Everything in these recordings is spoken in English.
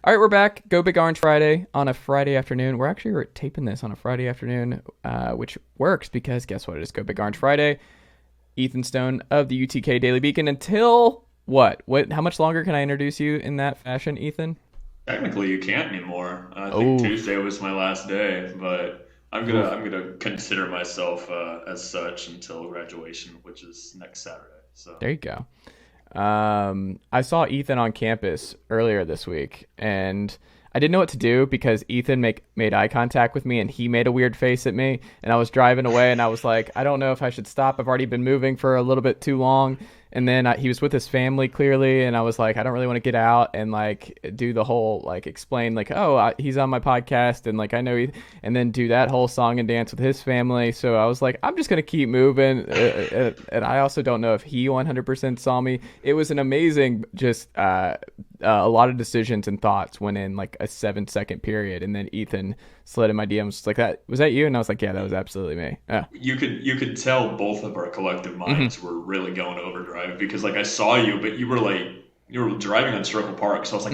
All right, we're back. Go Big Orange Friday on a Friday afternoon. We're actually taping this on a Friday afternoon, which works because guess what? It is Go Big Orange Friday. Ethan Stone of the UTK Daily Beacon. Until what? How much longer can I introduce you in that fashion, Ethan? Technically, you can't anymore. I think Oh, Tuesday was my last day, but I'm gonna oof. I'm gonna consider myself as such until graduation, which is next Saturday. So There you go. I saw Ethan on campus earlier this week, and I didn't know what to do because Ethan made eye contact with me, and he made a weird face at me, and I was driving away, and I was like, I don't know if I should stop. I've already been moving for a little bit too long. And then he was with his family clearly, and I was like, I don't really want to get out and like do the whole like explain like, oh, he's on my podcast, and like I know and then do that whole song and dance with his family. So I was like, I'm just gonna keep moving, and I also don't know if he 100% saw me. It was an amazing, just a lot of decisions and thoughts went in like a 7-second period, and then Ethan slid in my DMs like, that was that you? And I was like, yeah, that was absolutely me. Yeah. you could tell both of our collective Mm-hmm. minds were really going overdrive because like I saw you, but you were driving on Circle Park, so I was like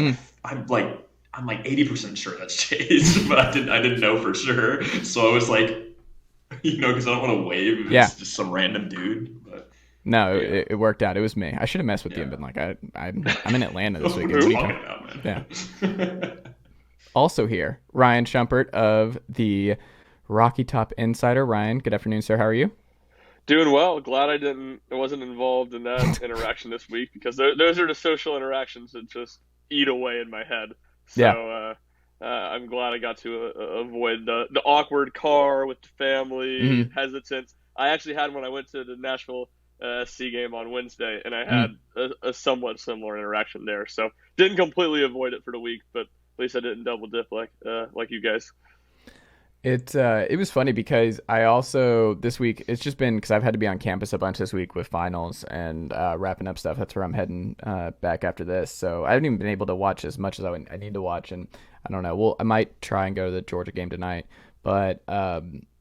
Mm. I'm like 80% sure that's Chase, but I didn't know for sure, so I was like because I don't want to wave if Yeah. it's just some random dude, No, but yeah. it worked out. It was me. I should have messed with you and Yeah. been like, I'm in Atlanta this What are weekend. you What are you talking talking? about, Yeah. man? Also here, Ryan Schumpert of the Rocky Top Insider. Ryan, good afternoon, sir. How are you? Doing well. Glad I wasn't involved in that interaction this week because those are the social interactions that just eat away in my head. So Yeah. I'm glad I got to avoid the awkward car with the family Mm-hmm. hesitance. I actually had when I went to the Nashville SC game on Wednesday, and I Mm. had a somewhat similar interaction there. So didn't completely avoid it for the week, but at least I didn't double dip like you guys. It was funny because I also this week it's just been because I've had to be on campus a bunch this week with finals and wrapping up stuff. That's where I'm heading back after this. So I haven't even been able to watch as much as I need to watch, and I don't know. Well, I might try and go to the Georgia game tonight, but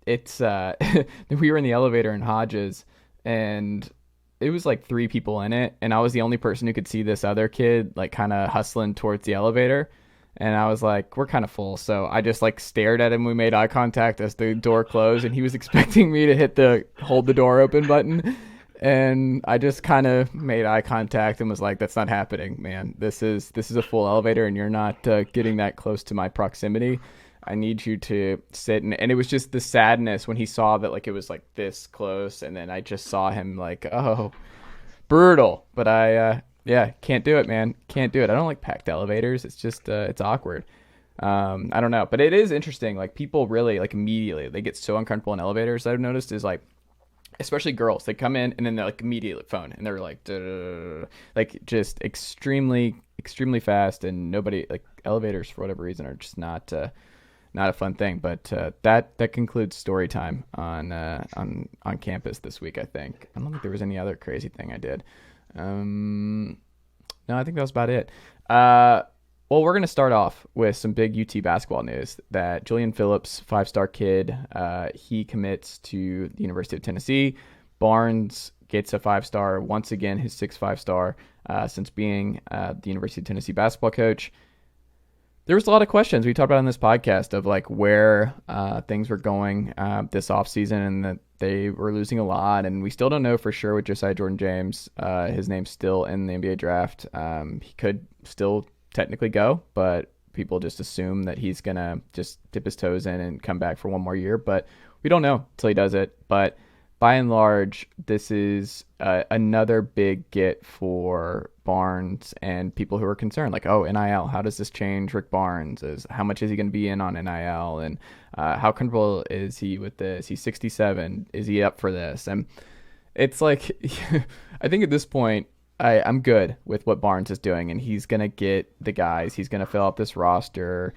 it's we were in the elevator in Hodges, and it was like three people in it, and I was the only person who could see this other kid like kind of hustling towards the elevator. And I was like, we're kind of full. So I just like stared at him. We made eye contact as the door closed, and he was expecting me to hit the hold the door open button. And I just kind of made eye contact and was like, that's not happening, man. This is a full elevator, and you're not getting that close to my proximity. I need you to sit. And it was just the sadness when he saw that like it was like this close. And then I just saw him like, oh, brutal. But yeah, can't do it, man. Can't do it. I don't like packed elevators. It's just it's awkward. I don't know, but it is interesting. Like people really like immediately they get so uncomfortable in elevators. I've noticed is like especially girls. They come in and then they're like immediately phone and they're like like just extremely fast, and nobody like elevators for whatever reason are just not a fun thing. But that concludes story time on campus this week. I think I don't think there was any other crazy thing I did. Um, no, I think that was about it. Well, we're going to start off with some big UT basketball news that Julian Phillips, 5-star kid, he commits to the University of Tennessee. Barnes gets a 5-star, once again, his 6th 5-star since being the University of Tennessee basketball coach. There was a lot of questions we talked about on this podcast of like where things were going this offseason, and that they were losing a lot, and we still don't know for sure with Josiah Jordan-James. His name's still in the NBA draft. He could still technically go, but people just assume that he's going to just dip his toes in and come back for one more year, but we don't know until he does it. But by and large, this is another big get for Barnes and people who are concerned. Like, oh, NIL, how does this change Rick Barnes? How much is he going to be in on NIL? And how comfortable is he with this? He's 67. Is he up for this? And it's like, I think at this point, I'm good with what Barnes is doing, and he's going to get the guys. He's going to fill up this roster.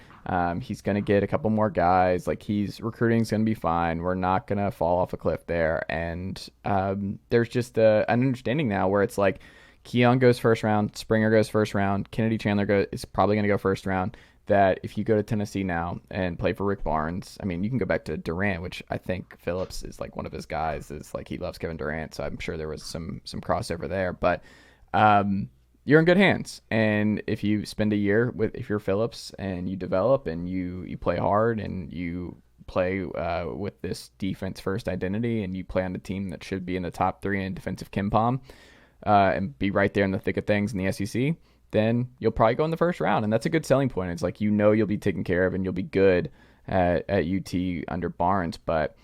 He's going to get a couple more guys. Like, recruiting's going to be fine. We're not going to fall off a cliff there. And there's just an understanding now where it's like Keon goes first round, Springer goes first round, Kennedy Chandler is probably going to go first round. That if you go to Tennessee now and play for Rick Barnes, I mean, you can go back to Durant, which I think Phillips is like one of his guys. Is like he loves Kevin Durant, so I'm sure there was some crossover there. But you're in good hands. And if you spend a year if you're Phillips and you develop and you play hard and you play with this defense first identity and you play on the team that should be in the top three in defensive KenPom and be right there in the thick of things in the SEC, then you'll probably go in the first round. And that's a good selling point. It's like, you'll be taken care of and you'll be good at UT under Barnes. But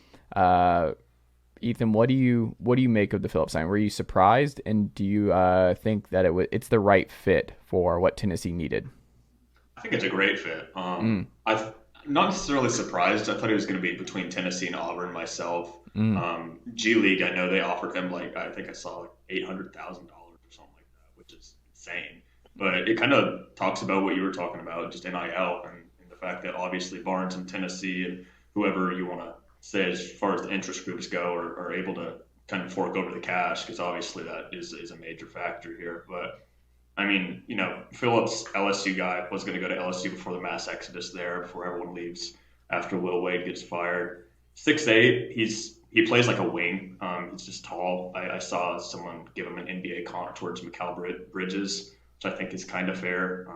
Ethan, what do you make of the Phillips sign? Were you surprised, and do you think that it's the right fit for what Tennessee needed? I think it's a great fit. I'm not necessarily surprised. I thought it was going to be between Tennessee and Auburn myself. G League, I know they offered him I think I saw $800,000 or something like that, which is insane. But it kind of talks about what you were talking about, just NIL and the fact that obviously Barnes and Tennessee and whoever you want to say as far as the interest groups go are able to kind of fork over the cash, because obviously that is a major factor here. But I mean, Phillips, LSU guy, was going to go to LSU before the mass exodus there, before everyone leaves after Will Wade gets fired. 6'8", he plays like a wing. He's just tall. I saw someone give him an NBA comp towards Mikal Bridges, which I think is kind of fair.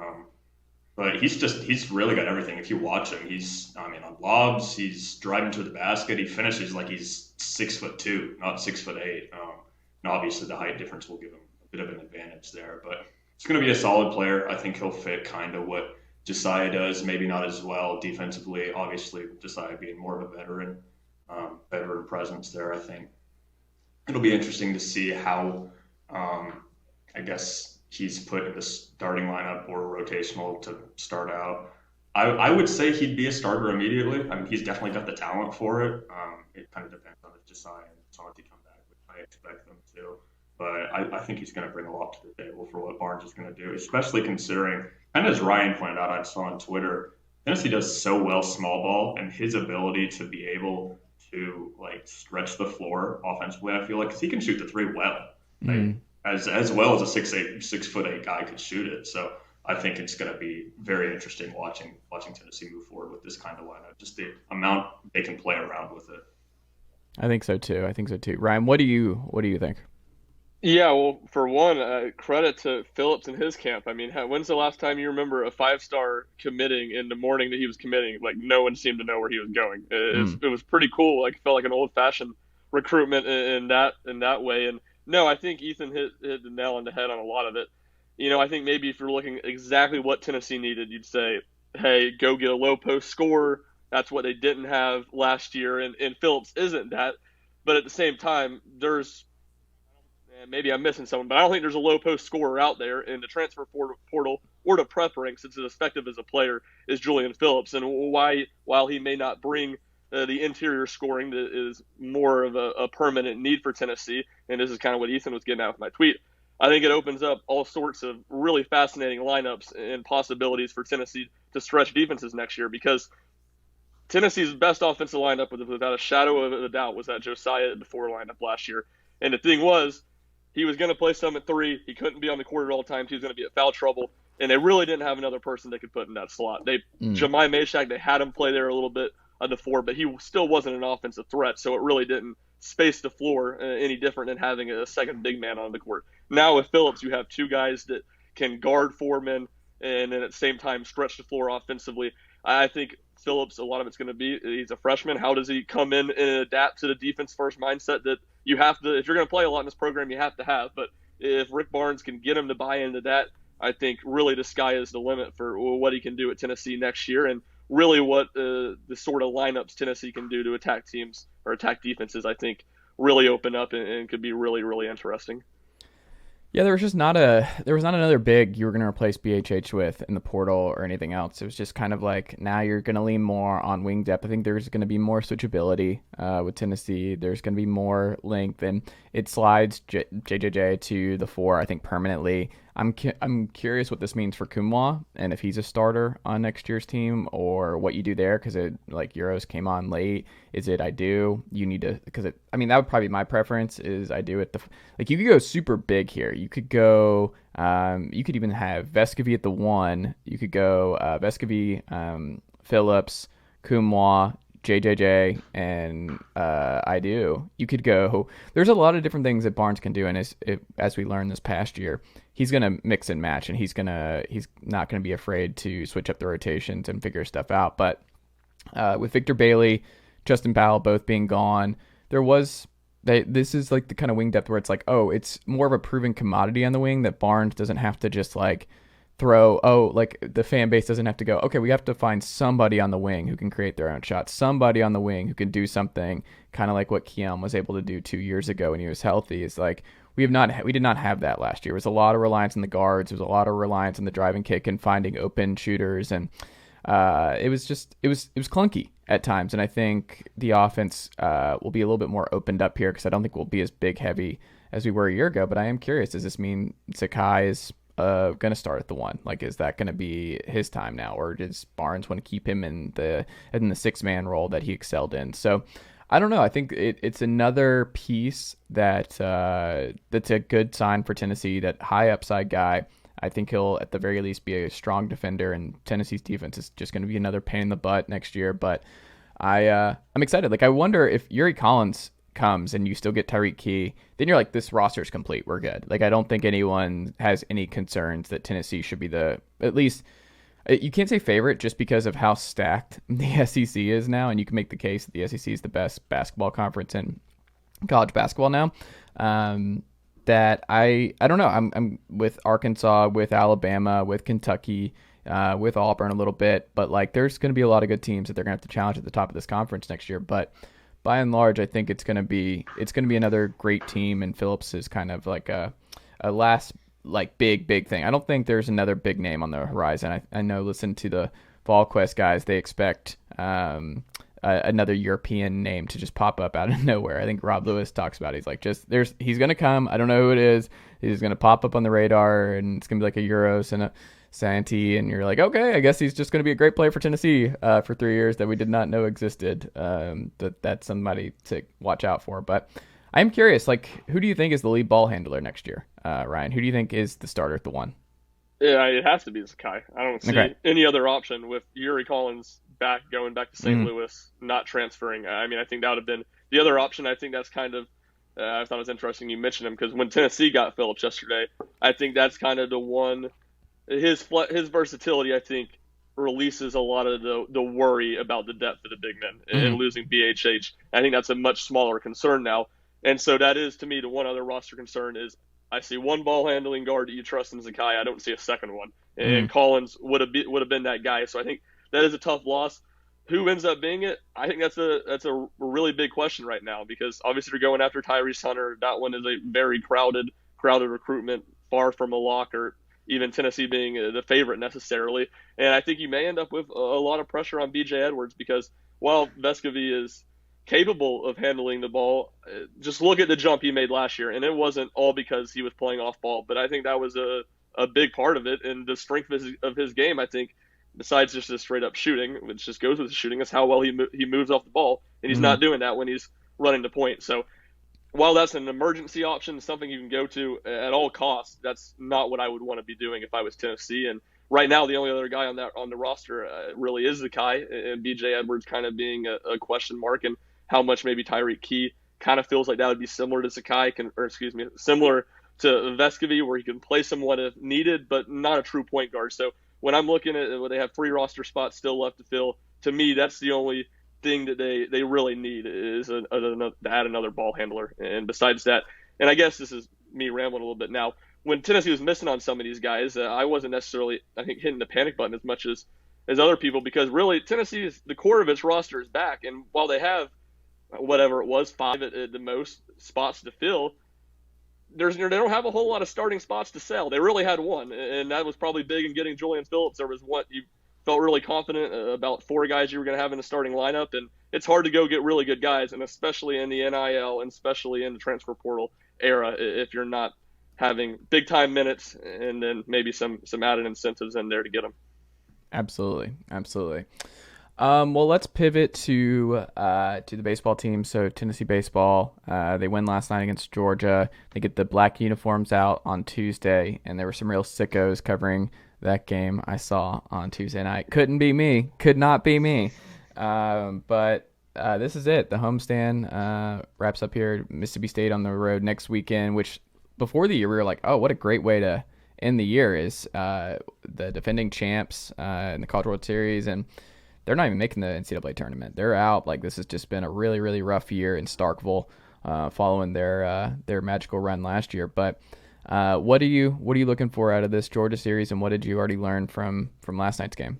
But he's really got everything. If you watch him, on lobs, he's driving to the basket. He finishes like he's 6'2", not 6'8". And obviously the height difference will give him a bit of an advantage there. But it's going to be a solid player. I think he'll fit kind of what Josiah does, maybe not as well defensively. Obviously, Josiah being more of a veteran presence there. I think it'll be interesting to see how, I guess, he's put in the starting lineup or rotational to start out. I would say he'd be a starter immediately. I mean, he's definitely got the talent for it. It kind of depends on if Josiah and Santi come back, which I expect them to. But I think he's going to bring a lot to the table for what Barnes is going to do, especially considering, and as Ryan pointed out, I saw on Twitter, Tennessee does so well small ball, and his ability to be able to stretch the floor offensively, I feel like, because he can shoot the three well. As well as a 6'8" guy could shoot it. So I think it's going to be very interesting watching Tennessee move forward with this kind of lineup. Just the amount they can play around with it. I think so too. Ryan, what do you think? Yeah, well, for one, credit to Phillips and his camp. I mean, when's the last time you remember a 5-star committing in the morning that he was committing? Like, no one seemed to know where he was going. It was pretty cool. Like, it felt like an old-fashioned recruitment in that way. And no, I think Ethan hit the nail on the head on a lot of it. I think maybe if you're looking exactly what Tennessee needed, you'd say, hey, go get a low post scorer. That's what they didn't have last year, and Phillips isn't that. But at the same time, maybe I'm missing someone, but I don't think there's a low post scorer out there in the transfer portal or the prep ranks that's as effective as a player is Julian Phillips. And while he may not bring the interior scoring that is more of a permanent need for Tennessee, and this is kind of what Ethan was getting at with my tweet, I think it opens up all sorts of really fascinating lineups and possibilities for Tennessee to stretch defenses next year, because Tennessee's best offensive lineup, without a shadow of a doubt, was that Josiah DeFore lineup last year. And the thing was, he was going to play some at three. He couldn't be on the court at all times. He was going to be at foul trouble. And they really didn't have another person they could put in that slot. Jemai Meshack, they had him play there a little bit on the four, but he still wasn't an offensive threat, so it really didn't space the floor any different than having a second big man on the court. Now with Phillips, you have two guys that can guard four men and then at the same time stretch the floor offensively. I think Phillips, a lot of it's going to be, he's a freshman. How does he come in and adapt to the defense-first mindset that you have to, if you're going to play a lot in this program, you have to have. But if Rick Barnes can get him to buy into that, I think really the sky is the limit for what he can do at Tennessee next year, and really what the sort of lineups Tennessee can do to attack teams or attack defenses, I think, really open up and could be really, really interesting. Yeah, there was not another big you were going to replace BHH with in the portal or anything else. It was just kind of like, now you're going to lean more on wing depth. I think there's going to be more switchability with Tennessee. There's going to be more length, and it slides JJJ to the four, I think, permanently. I'm curious what this means for Kumwa and if he's a starter on next year's team or what you do there, because Euros came on late. Is it I do? You need to, because that would probably be my preference is I do it. You could go super big here. You could go, you could even have Vescovy at the one. You could go Vescovy, Phillips, Kumwa, JJJ and I do, you could go. There's a lot of different things that Barnes can do, and as we learned this past year, he's gonna mix and match, and he's not gonna be afraid to switch up the rotations and figure stuff out. But with Victor Bailey, Justin Powell both being gone, this is like the kind of wing depth where it's like, oh, it's more of a proven commodity on the wing that Barnes doesn't have to just like like the fan base doesn't have to go, okay, we have to find somebody on the wing who can create their own shots, somebody on the wing who can do something kind of like what Keon was able to do 2 years ago when he was healthy. Is like we did not have that last year. It was a lot of reliance on the guards. It was a lot of reliance on the driving kick and finding open shooters, and it was clunky at times. And I think the offense will be a little bit more opened up here because I don't think we'll be as big heavy as we were a year ago. But I am curious, does this mean Sakai is going to start at the one? Like, is that going to be his time now, or does Barnes want to keep him in the 6-man role that he excelled in? So I don't know. I think it's another piece that's a good sign for Tennessee. That high upside guy, I think he'll at the very least be a strong defender, and Tennessee's defense is just going to be another pain in the butt next year. But I'm excited. Like, I wonder if Yuri Collins comes and you still get Tyreek Key, then you're like, this roster's complete. We're good. Like, I don't think anyone has any concerns that Tennessee should be at least, you can't say favorite just because of how stacked the SEC is now, and you can make the case that the SEC is the best basketball conference in college basketball now. That I don't know. I'm with Arkansas, with Alabama, with Kentucky, with Auburn a little bit, but like there's going to be a lot of good teams that they're going to have to challenge at the top of this conference next year. But by and large, I think it's going to be another great team, and Phillips is kind of like a last like big thing. I don't think there's another big name on the horizon. I know, listen to the VolQuest guys, they expect another European name to just pop up out of nowhere. I think Rob Lewis talks about it. He's like, he's going to come. I don't know who it is. He's going to pop up on the radar, and it's going to be like a Euros and a Santi, and you're like, okay, I guess he's just going to be a great player for Tennessee for 3 years that we did not know existed. That's somebody to watch out for. But I'm curious, like, who do you think is the lead ball handler next year, Ryan? Who do you think is the starter at the one? Yeah, it has to be Sakai. I don't see any other option with Yuri Collins going back to St. Louis, not transferring. I mean, I think that would have been the other option. I think that's kind of, I thought it was interesting you mentioned him, because when Tennessee got Phillips yesterday, I think that's kind of the one, his versatility, I think, releases a lot of the worry about the depth of the big men and losing BHH. I think that's a much smaller concern now. And so that is, to me, the one other roster concern is I see one ball handling guard that you trust in Sakai. I don't see a second one. And Collins would have been that guy. So I think that is a tough loss. Who ends up being it? I think that's a really big question right now, because obviously they're going after Tyrese Hunter. That one is a very crowded recruitment, far from a lock or even Tennessee being the favorite necessarily. And I think you may end up with a lot of pressure on BJ Edwards, because while Vescovi is capable of handling the ball, just look at the jump he made last year. And it wasn't all because he was playing off ball, but I think that was a big part of it. And the strength of his game, I think, besides just the straight up shooting, which just goes with the shooting, is how well he moves off the ball. And he's not doing that when he's running the point. So while that's an emergency option, something you can go to at all costs, that's not what I would want to be doing if I was Tennessee. And right now, the only other guy on the roster really is Zakai, and BJ Edwards kind of being a question mark, and how much maybe Tyreek Key kind of feels like that would be similar to Zakai, similar to Vescovi, where he can play someone if needed, but not a true point guard. So when I'm looking at when they have 3 roster spots still left to fill, to me, that's the only thing that they really need is to add another ball handler. And besides that, and I guess this is me rambling a little bit now, when Tennessee was missing on some of these guys, I wasn't necessarily, I think, hitting the panic button as much as other people, because really Tennessee's, the core of its roster is back. And while they have whatever it was, 5 at the most spots to fill, they don't have a whole lot of starting spots to sell. They really had one, and that was probably big in getting Julian Phillips. There was you felt really confident about 4 guys you were going to have in the starting lineup, and it's hard to go get really good guys, and especially in the NIL and especially in the transfer portal era, if you're not having big time minutes and then maybe some added incentives in there to get them. Absolutely. Well, let's pivot to the baseball team. So Tennessee baseball, they win last night against Georgia. They get the black uniforms out on Tuesday, and there were some real sickos covering that game I saw on Tuesday night. Could not be me. But this is it. The homestand wraps up here. Mississippi State on the road next weekend, which before the year we were like, oh, what a great way to end the year is the defending champs in the College World Series, and they're not even making the NCAA tournament. They're out. Like, this has just been a really, really rough year in Starkville following their magical run last year. But what are you looking for out of this Georgia series, and what did you already learn from last night's game?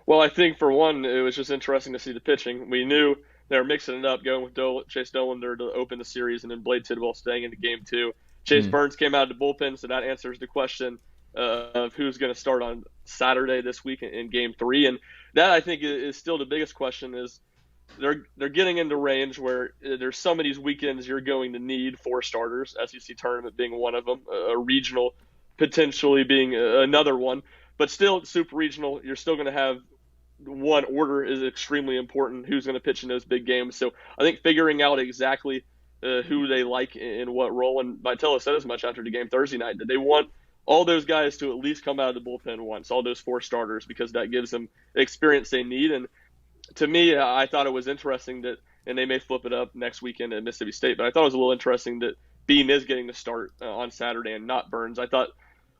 Well, I think for one, it was just interesting to see the pitching. We knew they were mixing it up, going with Chase Dollander to open the series, and then Blade Tidwell staying into game two. Chase Burns came out of the bullpen, so that answers the question of who's going to start on Saturday this week in game three. And that, I think, is still the biggest question. Is they're getting into range where there's some of these weekends you're going to need 4 starters, SEC tournament being one of them, a regional potentially being another one. But still, super regional, you're still going to have one order is extremely important, who's going to pitch in those big games. So I think figuring out exactly who they like in what role, and Vitello said as much after the game Thursday night, that they want all those guys to at least come out of the bullpen once, all those 4 starters, because that gives them the experience they need. And to me, I thought it was interesting that, and they may flip it up next weekend at Mississippi State, but I thought it was a little interesting that Beam is getting the start on Saturday and not Burns. I thought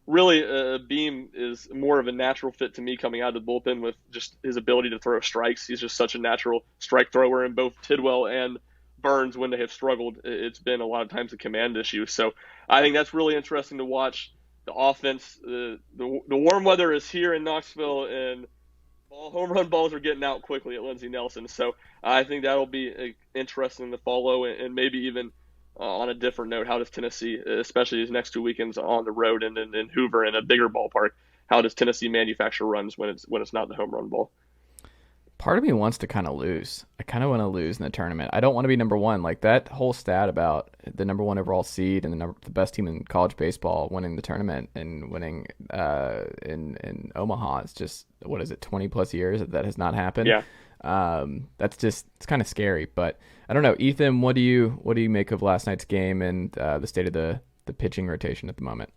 really Beam is more of a natural fit to me coming out of the bullpen with just his ability to throw strikes. He's just such a natural strike thrower, and both Tidwell and Burns, when they have struggled, it's been a lot of times a command issue. So I think that's really interesting to watch. The offense, the warm weather is here in Knoxville, and home run balls are getting out quickly at Lindsey Nelson. So I think that'll be interesting to follow, and maybe even on a different note, how does Tennessee, especially these next 2 weekends on the road and in Hoover in a bigger ballpark, how does Tennessee manufacture runs when it's not the home run ball? Part of me wants to kind of lose. I kind of want to lose in the tournament. I don't want to be number one. Like, that whole stat about the number 1 overall seed and the best team in college baseball winning the tournament and winning in Omaha is just, what is it, 20 plus years that has not happened. Yeah. That's just, it's kind of scary. But I don't know, Ethan, what do you make of last night's game and the state of the pitching rotation at the moment?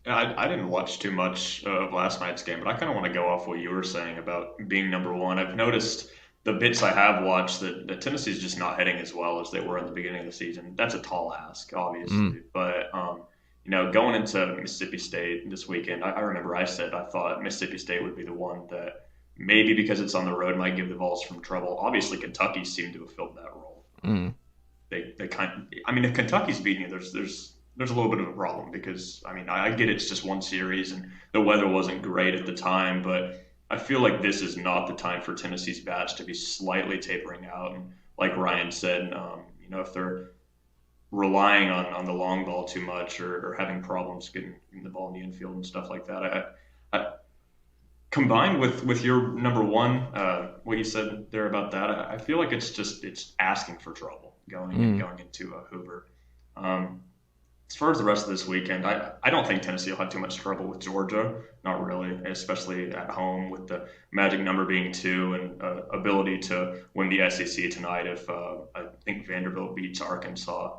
I didn't watch too much of last night's game, but I kind of want to go off what you were saying about being number one. I've noticed the bits I have watched that Tennessee's just not hitting as well as they were in the beginning of the season. That's a tall ask, obviously. But, going into Mississippi State this weekend, I remember I said I thought Mississippi State would be the one that maybe because it's on the road might give the Vols some trouble. Obviously, Kentucky seemed to have filled that role. They if Kentucky's beating you, there's a little bit of a problem because, I get it's just one series and the weather wasn't great at the time, but I feel like this is not the time for Tennessee's bats to be slightly tapering out. And like Ryan said, if they're relying on the long ball too much or having problems getting the ball in the infield and stuff like that, I combined with your number one, what you said there about that, I feel like it's asking for trouble going into Hoover. As far as the rest of this weekend, I don't think Tennessee will have too much trouble with Georgia. Not really, especially at home with the magic number being 2 and ability to win the SEC tonight if I think Vanderbilt beats Arkansas.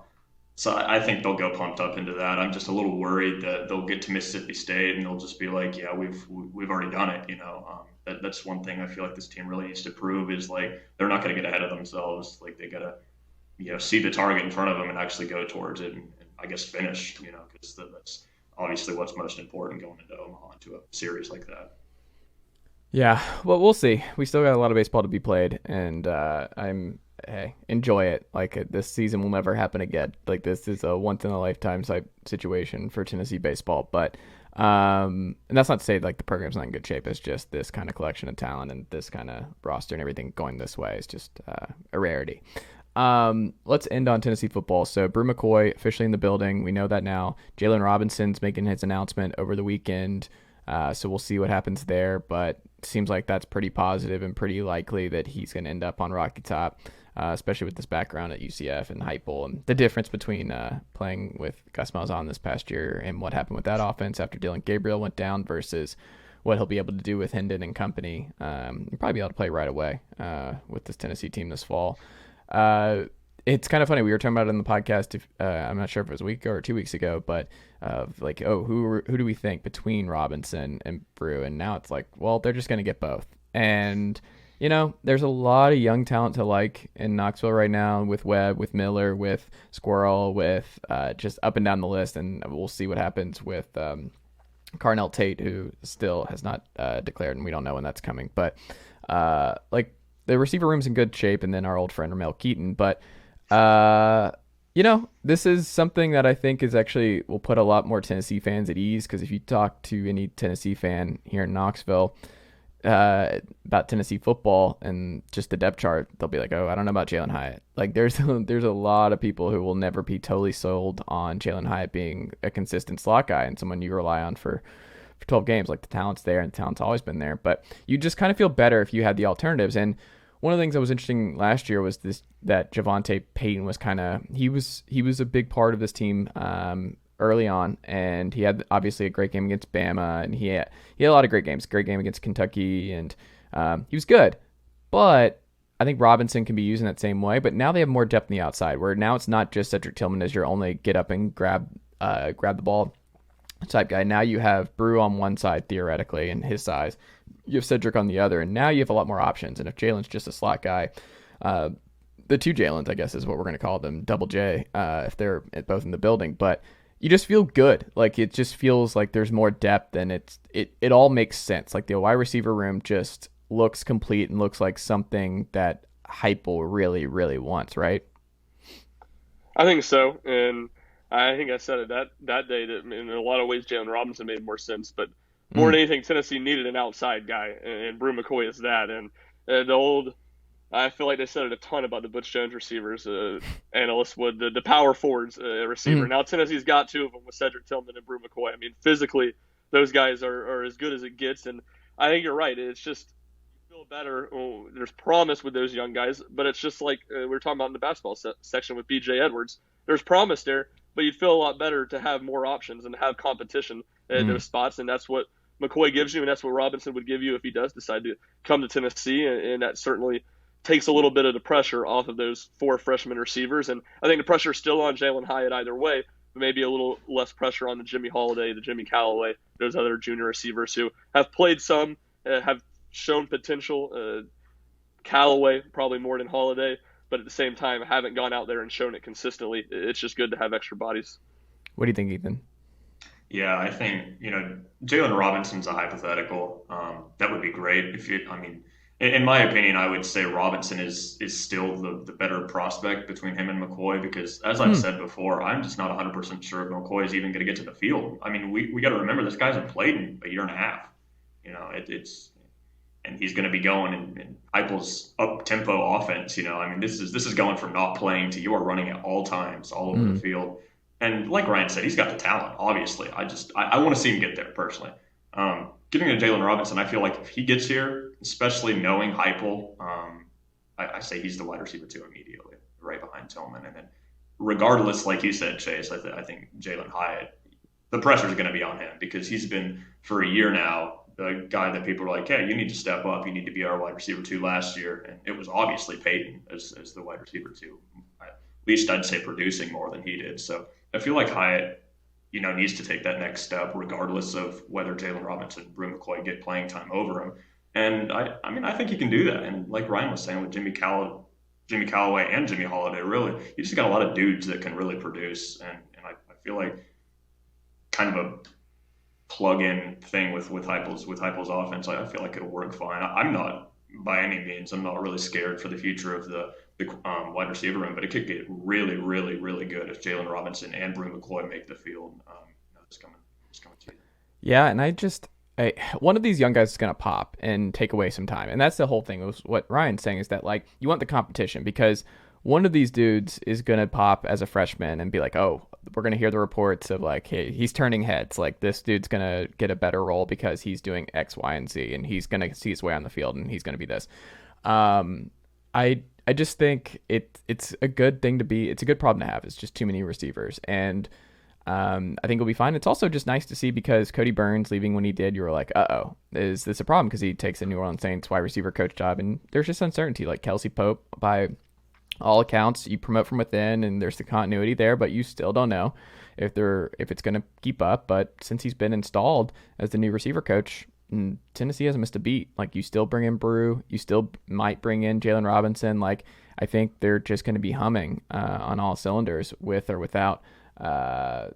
So I think they'll go pumped up into that. I'm just a little worried that they'll get to Mississippi State and they'll just be like, yeah, we've already done it. That's one thing I feel like this team really needs to prove is like they're not going to get ahead of themselves. Like they got to see the target in front of them and actually go towards it and I guess finish, because that's obviously what's most important going into Omaha into a series like that. Yeah, well, we'll see. We still got a lot of baseball to be played, and enjoy it. Like, this season will never happen again. Like, this is a once-in-a-lifetime type situation for Tennessee baseball, but and that's not to say, like, the program's not in good shape. It's just this kind of collection of talent and this kind of roster and everything going this way is just a rarity. Let's end on Tennessee football. So Bru McCoy officially in the building. We know that now. Jaylen Robinson's making his announcement over the weekend. So we'll see what happens there, but it seems like that's pretty positive and pretty likely that he's going to end up on Rocky Top, especially with this background at UCF and Heupel and the difference between playing with Gus Malzahn this past year and what happened with that offense after Dylan Gabriel went down versus what he'll be able to do with Hendon and company. He'll probably be able to play right away with this Tennessee team this fall. It's kind of funny. We were talking about it in the podcast. I'm not sure if it was a week ago or 2 weeks ago, but who do we think between Robinson and Bru? And now it's like, well, they're just going to get both. And there's a lot of young talent to like in Knoxville right now with Webb, with Miller, with Squirrel, with just up and down the list. And we'll see what happens with Carnell Tate, who still has not declared, and we don't know when that's coming. But like the receiver room's in good shape, and then our old friend Ramel Keaton. But this is something that I think is actually will put a lot more Tennessee fans at ease, because if you talk to any Tennessee fan here in Knoxville about Tennessee football and just the depth chart, they'll be like, oh, I don't know about Jalen Hyatt. Like there's a lot of people who will never be totally sold on Jalen Hyatt being a consistent slot guy and someone you rely on for 12 games. Like the talent's there, and the talent's always been there, but you just kind of feel better if you had the alternatives. And one of the things that was interesting last year was that Javonte Payton was he was a big part of this team early on, and he had obviously a great game against Bama, and he had a lot of great games. Great game against Kentucky, and he was good. But I think Robinson can be used in that same way. But now they have more depth on the outside, where now it's not just Cedric Tillman as your only get up and grab the ball type guy. Now you have Bru on one side theoretically, and his size. You have Cedric on the other, and now you have a lot more options. And if Jalen's just a slot guy, the two Jalens, I guess, is what we're going to call them, Double J, if they're both in the building. But you just feel good. Like it just feels like there's more depth, and it all makes sense. Like the wide receiver room just looks complete and looks like something that Heupel really, really wants, right? I think so, and I think I said it that day that in a lot of ways Jaylen Robinson made more sense, but more than anything, Tennessee needed an outside guy, and Bru McCoy is that. And I feel like they said it a ton about the Butch Jones receivers. Analysts would the power forwards receiver. Now Tennessee's got two of them with Cedric Tillman and Bru McCoy. I mean, physically, those guys are as good as it gets, and I think you're right. It's just you feel better. There's promise with those young guys, but it's just like we were talking about in the basketball section with B.J. Edwards. There's promise there, but you'd feel a lot better to have more options and have competition in those spots, and that's what McCoy gives you, and that's what Robinson would give you if he does decide to come to Tennessee, and that certainly takes a little bit of the pressure off of those four freshman receivers. And I think the pressure is still on Jalen Hyatt either way, but maybe a little less pressure on the Jimmy Holiday, the Jimmy Callaway, those other junior receivers who have played some, have shown potential. Callaway probably more than Holiday, but at the same time haven't gone out there and shown it consistently. It's just good to have extra bodies. What do you think, Ethan? Yeah, I think, Jaylen Robinson's a hypothetical. That would be great in my opinion, I would say Robinson is still the better prospect between him and McCoy, because as I've said before, I'm just not 100% sure if McCoy is even going to get to the field. I mean, we got to remember this guy's been played in a year and a half. And he's going to be going in Heupel's up-tempo offense. This is going from not playing to you are running at all times, all over the field. And like Ryan said, he's got the talent, obviously. I want to see him get there personally. Getting to Jaylen Robinson, I feel like if he gets here, especially knowing Heupel, I say he's the wide receiver 2 immediately, right behind Tillman. And then regardless, like you said, Chase, I think Jalen Hyatt, the pressure is going to be on him, because he's been, for a year now, the guy that people are like, hey, you need to step up. You need to be our wide receiver 2 last year. And it was obviously Peyton as the wide receiver 2. At least I'd say producing more than he did. So I feel like Hyatt, needs to take that next step, regardless of whether Jaylen Robinson and Bru McCoy get playing time over him. And I think he can do that. And like Ryan was saying with Jimmy Callaway and Jimmy Holiday, really, you just got a lot of dudes that can really produce. And I feel like kind of a plug-in thing with Heupel's offense, I feel like it'll work fine. I'm not, by any means, I'm not really scared for the future of the wide receiver room, but it could get really, really, really good if Jaylen Robinson and Bru McCoy make the field this coming season. Yeah, and one of these young guys is going to pop and take away some time. And that's the whole thing. What Ryan's saying is that, like, you want the competition, because one of these dudes is going to pop as a freshman and be like, oh, we're going to hear the reports of, like, hey, he's turning heads. Like, this dude's going to get a better role because he's doing X, Y, and Z, and he's going to see his way on the field, and he's going to be this. I just think it's a good thing to be. It's a good problem to have. It's just too many receivers, and I think it'll be fine. It's also just nice to see, because Cody Burns leaving when he did, you were like, uh-oh, is this a problem? Because he takes the New Orleans Saints wide receiver coach job, and there's just uncertainty. Like Kelsey Pope, by all accounts, you promote from within, and there's the continuity there, but you still don't know if it's going to keep up. But since he's been installed as the new receiver coach, Tennessee hasn't missed a beat. Like, you still bring in Bru, you still might bring in Jaylen Robinson. Like, I think they're just going to be humming on all cylinders with or without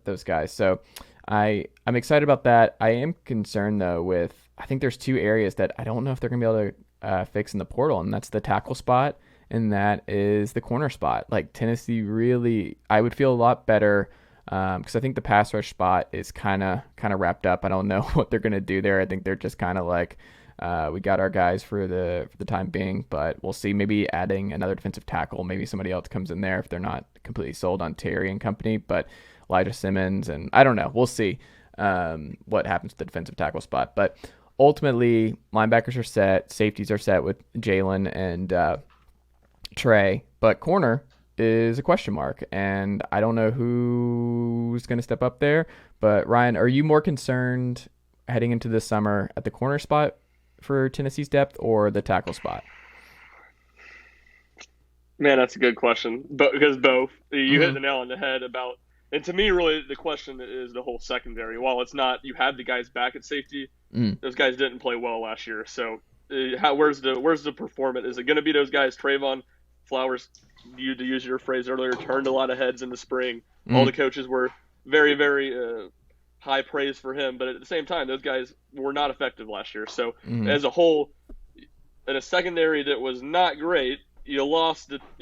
those guys. So I'm excited about that. I am concerned though with, I think there's two areas that I don't know if they're going to be able to fix in the portal, and that's the tackle spot and that is the corner spot. Like, Tennessee really, I would feel a lot better because I think the pass rush spot is kind of wrapped up. I don't know what they're going to do there. I think they're just kind of like, we got our guys for the time being, but we'll see. Maybe adding another defensive tackle, maybe somebody else comes in there if they're not completely sold on Terry and company. But Elijah Simmons, and I don't know. We'll see what happens to the defensive tackle spot. But ultimately, linebackers are set, safeties are set with Jaylen and Trey, but corner is a question mark, and I don't know who's going to step up there. But Ryan, are you more concerned heading into this summer at the corner spot for Tennessee's depth or the tackle spot? Man, that's a good question. But because both, you hit the nail on the head about, and to me, really, the question is the whole secondary. While it's not, you have the guys back at safety. Those guys didn't play well last year. So, where's the performance? Is it going to be those guys? Trayvon Flowers, you to use your phrase earlier, turned a lot of heads in the spring. All the coaches were very, very high praise for him, but at the same time, those guys were not effective last year. So, as a whole, in a secondary that was not great, you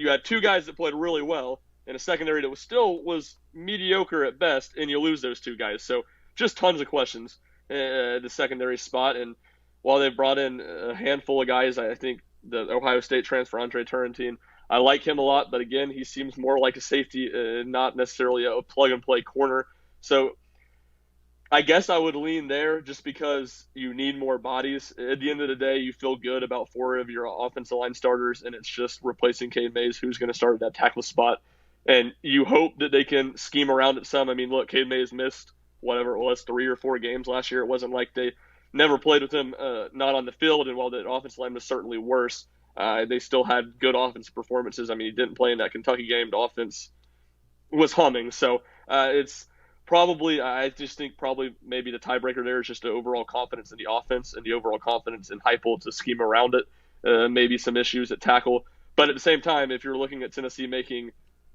had two guys that played really well in a secondary that was mediocre at best, and you lose those two guys. So just tons of questions at the secondary spot. And while they've brought in a handful of guys, I think the Ohio State transfer Andre Turrentine, I like him a lot, but again, he seems more like a safety, not necessarily a plug-and-play corner. So I guess I would lean there just because you need more bodies. At the end of the day, you feel good about four of your offensive line starters, and it's just replacing Cade Mays, who's going to start at that tackle spot. And you hope that they can scheme around it some. I mean, look, Cade Mays missed whatever it was, 3 or 4 games last year. It wasn't like they never played with him not on the field, and while the offensive line was certainly worse, they still had good offensive performances. I mean, he didn't play in that Kentucky game. The offense was humming. So it's probably, I just think probably maybe the tiebreaker there is just the overall confidence in the offense and the overall confidence in Heupel to scheme around it. Maybe some issues at tackle. But at the same time, if you're looking at Tennessee making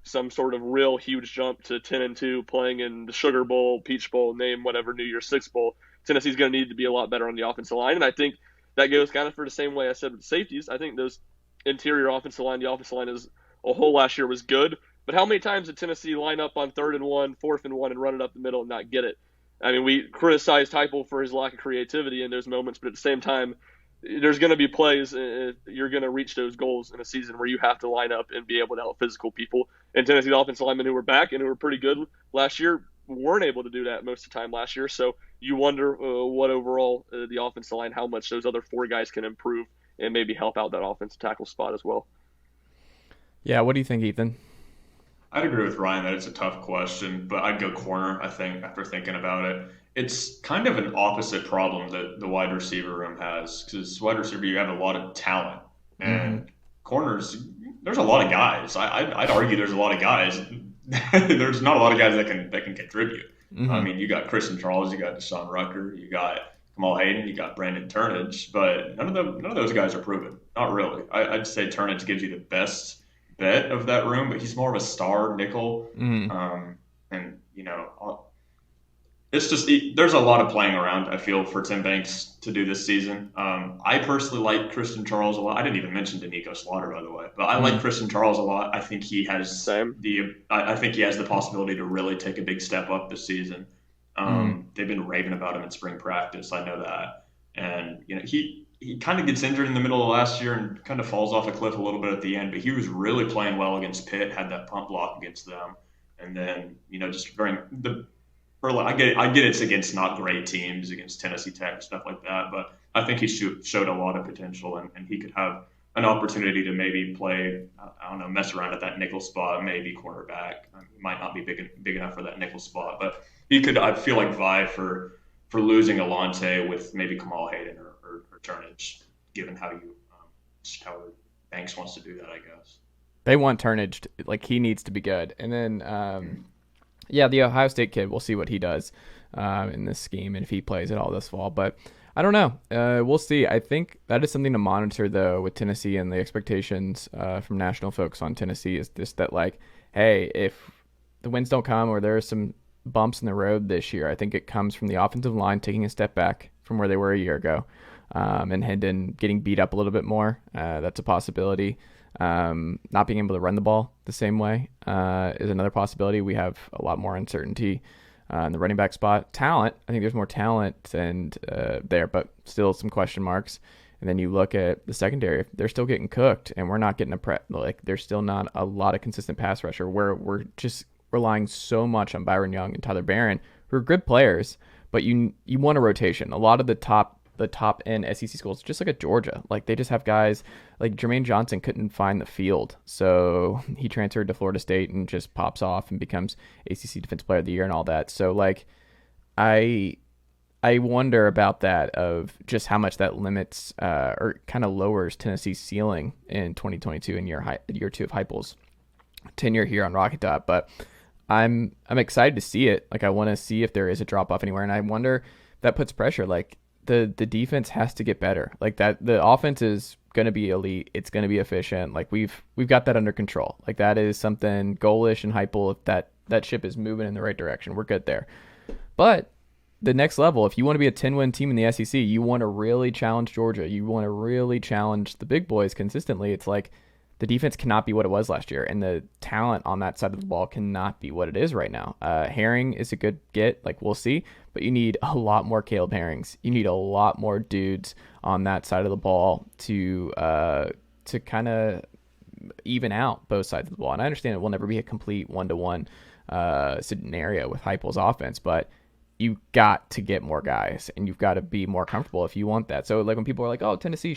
some sort of real huge jump to 10-2, playing in the Sugar Bowl, Peach Bowl, name whatever, New Year's Six Bowl, Tennessee's going to need to be a lot better on the offensive line. And I think that goes kind of for the same way I said with the safeties. I think those interior offensive line, the offensive line as a whole last year was good. But how many times did Tennessee line up on 3rd and 1, 4th and 1, and run it up the middle and not get it? I mean, we criticized Heupel for his lack of creativity in those moments, but at the same time, there's going to be plays you're going to reach those goals in a season where you have to line up and be able to out physical people. And Tennessee's offensive linemen who were back and who were pretty good last year weren't able to do that most of the time last year. So you wonder what overall the offensive line, how much those other 4 guys can improve and maybe help out that offensive tackle spot as well. Yeah, what do you think, Ethan? I'd agree with Ryan that it's a tough question, but I'd go corner, I think, after thinking about it. It's kind of an opposite problem that the wide receiver room has, because wide receiver, you have a lot of talent, and corners, there's a lot of guys. I'd argue there's a lot of guys. There's not a lot of guys that can contribute. I mean, you got Christian Charles, you got Deshaun Rucker, you got Kamal Hayden, you got Brandon Turnage, but none of those guys are proven. Not really. I'd say Turnage gives you the best bet of that room, but he's more of a star nickel. And it's just, there's a lot of playing around, I feel, for Tim Banks to do this season. I personally like Christian Charles a lot. I didn't even mention Danico Slaughter, by the way, but I like Christian Charles a lot. I think he has I think he has the possibility to really take a big step up this season. They've been raving about him in spring practice. I know that. And he kind of gets injured in the middle of last year and kind of falls off a cliff a little bit at the end, but he was really playing well against Pitt, had that punt block against them. And then, just during I get it's against not great teams, against Tennessee Tech and stuff like that, but I think he showed a lot of potential, and he could have an opportunity to maybe play, I don't know, mess around at that nickel spot, maybe cornerback. He might not be big enough for that nickel spot, but he could, I feel like, vie for losing Alante with maybe Kamal Hayden or Turnage, given how how Banks wants to do that, I guess. They want Turnage, like, he needs to be good. And then, the Ohio State kid, we'll see what he does. in this scheme and if he plays at all this fall. But I don't know. We'll see. I think that is something to monitor, though, with Tennessee, and the expectations from national folks on Tennessee is just that, like, hey, if the wins don't come or there are some bumps in the road this year, I think it comes from the offensive line taking a step back from where they were a year ago, and Hendon getting beat up a little bit more. That's a possibility. Not being able to run the ball the same way is another possibility. We have a lot more uncertainty in the running back spot. Talent, I think there's more talent and there, but still some question marks. And then you look at the secondary; they're still getting cooked, and we're not getting a prep. Like, there's still not a lot of consistent pass rusher. We're just relying so much on Byron Young and Tyler Barron, who are good players, but you want a rotation. A lot of the top end SEC schools, just like at Georgia, like they just have guys like Jermaine Johnson couldn't find the field, so he transferred to Florida State and just pops off and becomes ACC Defensive Player of the Year and all that. So like, I wonder about that, of just how much that limits or kind of lowers Tennessee's ceiling in 2022 in year 2 of Heupel's tenure here on Rocky Top. But I'm excited to see it. Like, I want to see if there is a drop off anywhere, and I wonder if that puts pressure. Like, the defense has to get better. Like, that the offense is going to be elite. It's going to be efficient. Like, we've got that under control. Like, that is something Goalish and Heupel, if that ship is moving in the right direction, we're good there. But the next level, if you want to be a 10-win team in the SEC, you want to really challenge Georgia, you want to really challenge the big boys consistently. It's like, the defense cannot be what it was last year, and the talent on that side of the ball cannot be what it is right now. Herring is a good get, like, we'll see, but you need a lot more Caleb Herrings. You need a lot more dudes on that side of the ball to kind of even out both sides of the ball. And I understand it will never be a complete one-to-one scenario with Heupel's offense, but you got to get more guys, and you've got to be more comfortable if you want that. So, like, when people are like, oh, Tennessee